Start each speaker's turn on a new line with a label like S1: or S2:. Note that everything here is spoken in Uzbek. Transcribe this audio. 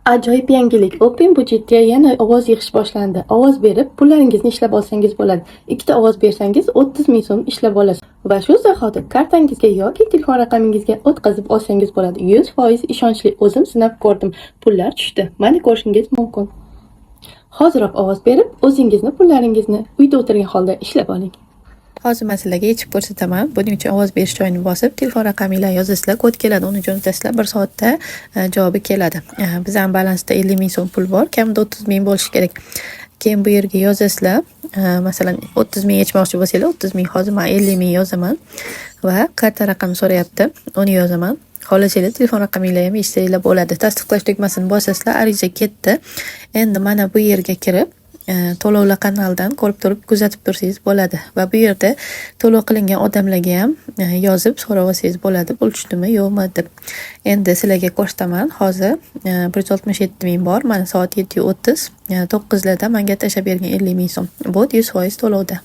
S1: Ajoyib yangilik. Open budjetga yana ovoz yig'ish boshlandi. Ovoz berib, pullaringizni ishlab olsangiz bo'ladi. Ikkita ovoz bersangiz 30 ming so'm ishlab olasiz. Va shu zahoti kartangizga yoki telefon raqamingizga o'tkazib olsangiz bo'ladi. 100% ishonchli. O'zim sinab ko'rdim. Pullar tushdi. Mana ko'rishingiz mumkin. Hoziroq ovoz berib, o'zingizni pullaringizni uyda o'tirgan holda ishlab oling.
S2: Hozir man sizlarga yechib ko'rsataman. Buning uchun ovoz berish joyini bosib, telefon raqaminglarni yozasizlar, kod keladi, uni jo'natasizlar, 1 soatda javobi keladi. Bizning balansda 50 ming so'm pul bor, kamida 30 ming bo'lishi kerak. Keyin bu yerga yozasizlar. Masalan, 30 ming yechmoqchi bo'lsanglar, 30 ming, hozir men 50 ming yozaman va karta raqami so'rayapti, uni yozaman. Xohlasanglar telefon raqaminglarni ham eshitsanglar bo'ladi. Tasdiqlash tugmasini bosasizlar, ariza ketdi. Endi mana bu yerga kirib to'lovlar kanalidan ko'rib turib kuzatib tursangiz bo'ladi va bu yerda to'lov qilingan odamlarga ham yozib so'rab olsangiz bo'ladi, pul tushdimi yo'qmi deb. Endi sizlarga ko'rsataman. Hozir 167 ming bor, mana soat 7:30, 9larda menga tashlab bergan 50 ming so'm. Bu 100% to'lovda.